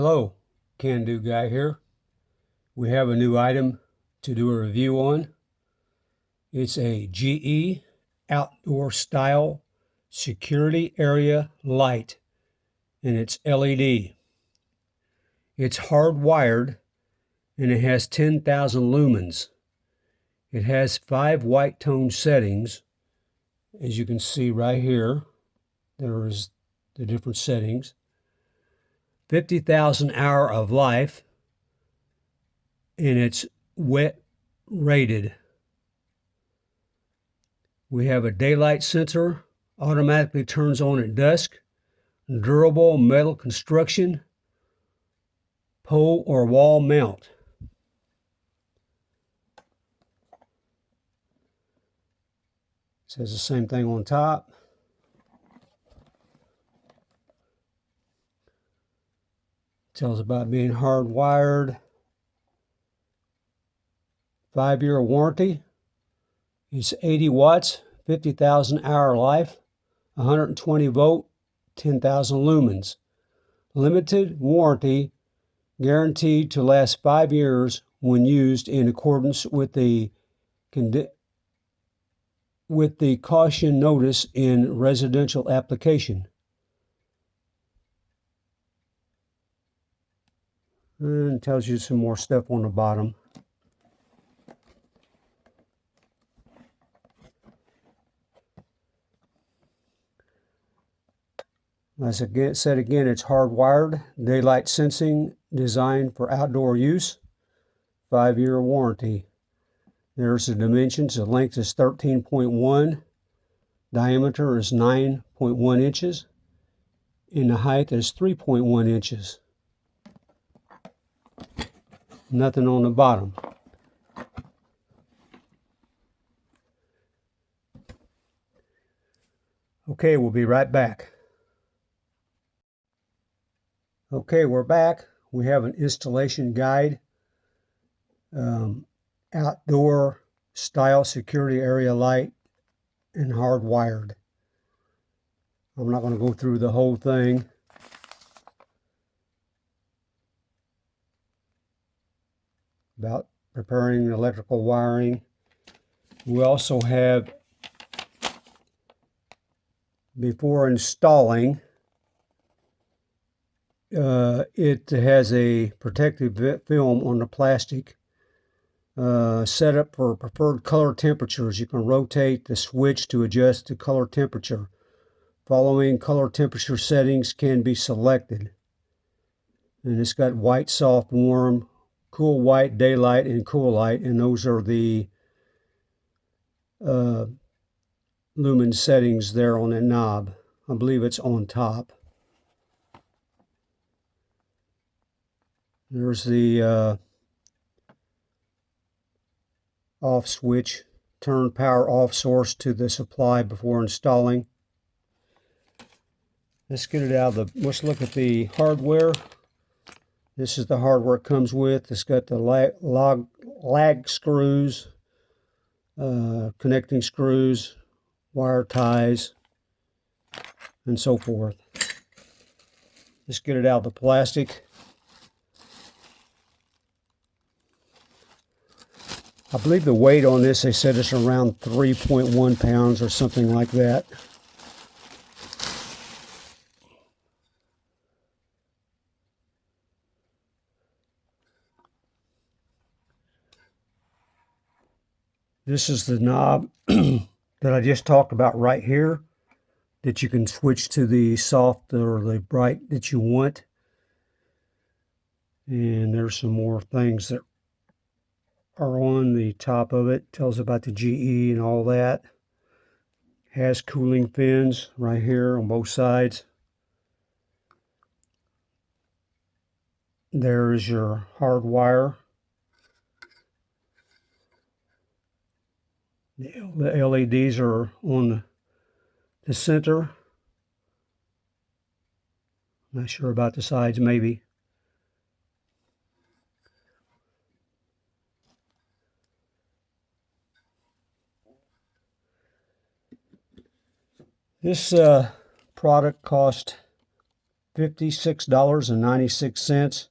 Hello, Can Do Guy here. We have a new item to do a review on. It's a GE outdoor style security area light, and it's LED. It's hardwired and it has 10,000 lumens. It has 5 white tone settings. As you can see right here, there's the different settings. 50,000 hour of life, and it's wet rated. We have a daylight sensor, automatically turns on at dusk, durable metal construction, pole or wall mount. It says the same thing on top. Tells about being hardwired. 5-year warranty. It's 80 watts, 50,000 hour life, 120 volt, 10,000 lumens. Limited warranty, guaranteed to last 5 years when used in accordance with the caution notice in residential application. And tells you some more stuff on the bottom. As I said again, it's hardwired, daylight sensing, designed for outdoor use, 5-year warranty. There's the dimensions. The length is 13.1, diameter is 9.1 inches, and the height is 3.1 inches. Nothing on the bottom. Okay, we'll be right back. Okay, we're back. We have an installation guide. Outdoor style security area light and hardwired. I'm not going to go through the whole thing. About preparing electrical wiring. We also have, before installing, it has a protective film on the plastic. Set up for preferred color temperatures. You can rotate the switch to adjust the color temperature. Following color temperature settings can be selected. And it's got white, soft, warm, cool white, daylight, and cool light. And those are the lumen settings there on that knob. I believe it's on top. There's the off switch. Turn power off source to the supply before installing. Let's get it out of the, let's look at the hardware. This is the hardware it comes with. It's got the lag screws, connecting screws, wire ties, and so forth. Let's get it out of the plastic. I believe the weight on this, they said it's around 3.1 pounds or something like that. This is the knob that I just talked about right here, that you can switch to the soft or the bright that you want. And there's some more things that are on the top of it. Tells about the GE and all that. Has cooling fins right here on both sides. There's your hard wire. The LEDs are on the center. Not sure about the sides, maybe. This product cost $56.96.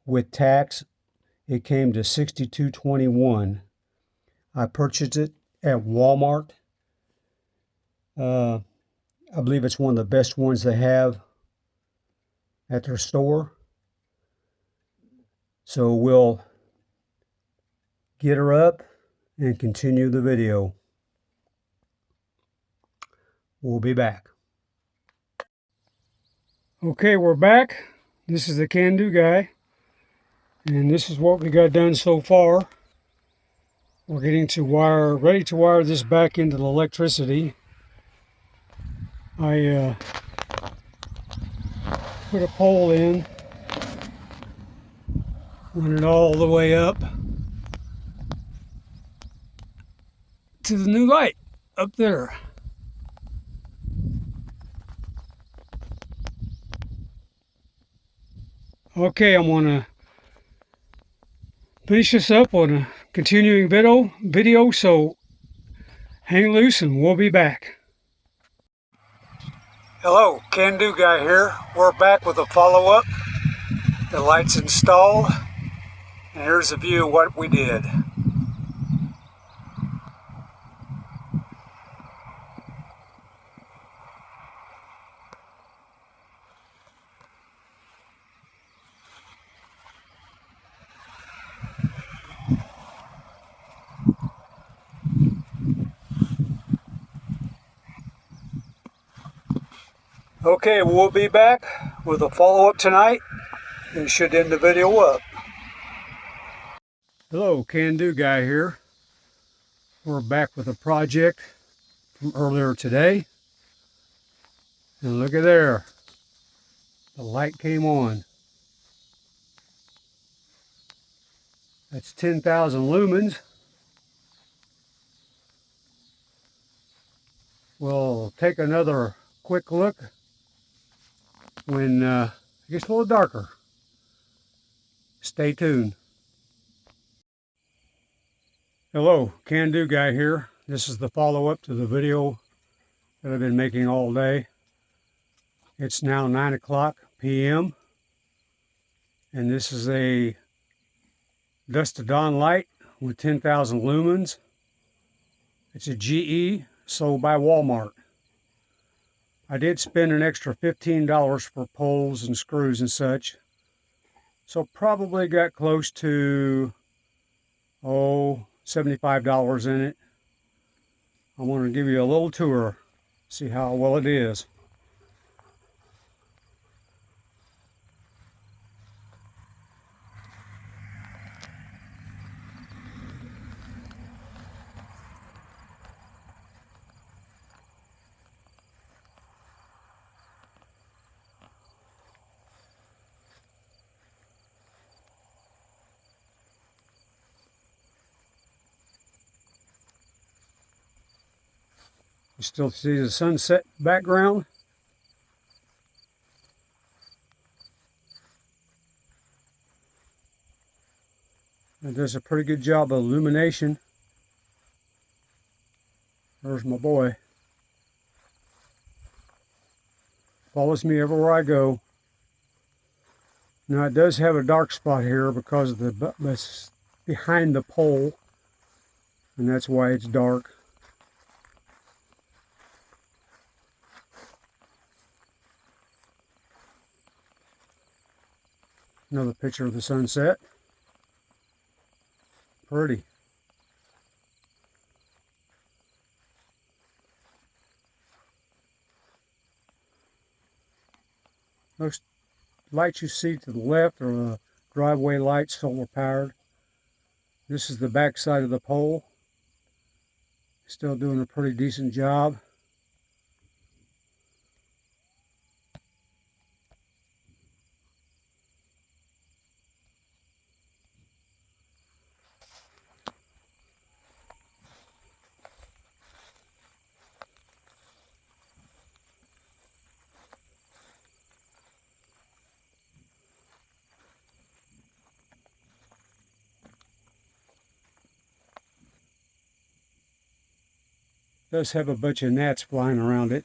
With tax, it came to $62.21. I purchased it at Walmart. I believe it's one of the best ones they have at their store. So we'll get her up and continue the video. We'll be back. Okay, we're back. This is the can-do guy, and this is what we got done so far. We're ready to wire this back into the electricity. I put a pole in, run it all the way up to the new light up there. Okay, I'm gonna finish this up on a continuing video, so hang loose and we'll be back. Hello, Can Do Guy here. We're back with a follow-up. The light's installed, and here's a view of what we did. Okay, we'll be back with a follow-up tonight and should end the video up. Hello, Can Do Guy here. We're back with a project from earlier today. And look at there. The light came on. That's 10,000 lumens. We'll take another quick look when it gets a little darker. Stay tuned. Hello, Can Do Guy here. This is the follow-up to the video that I've been making all day. It's now 9:00 p.m. and this is a dusk to dawn light with 10,000 lumens. It's a GE sold by Walmart. I did spend an extra $15 for poles and screws and such, so probably got close to $75 in it. I want to give you a little tour, see how well it is. You still see the sunset background. It does a pretty good job of illumination. There's my boy. Follows me everywhere I go. Now it does have a dark spot here because of it's behind the pole, and that's why it's dark. Another picture of the sunset. Pretty. Those lights you see to the left are the driveway lights, solar powered. This is the back side of the pole. Still doing a pretty decent job. Does have a bunch of gnats flying around it.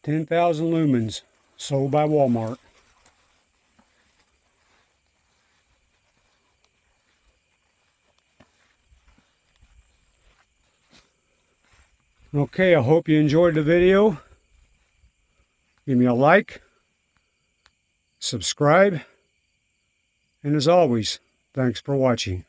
10,000 lumens, sold by Walmart. Okay, I hope you enjoyed the video. Give me a like, subscribe, and as always, thanks for watching.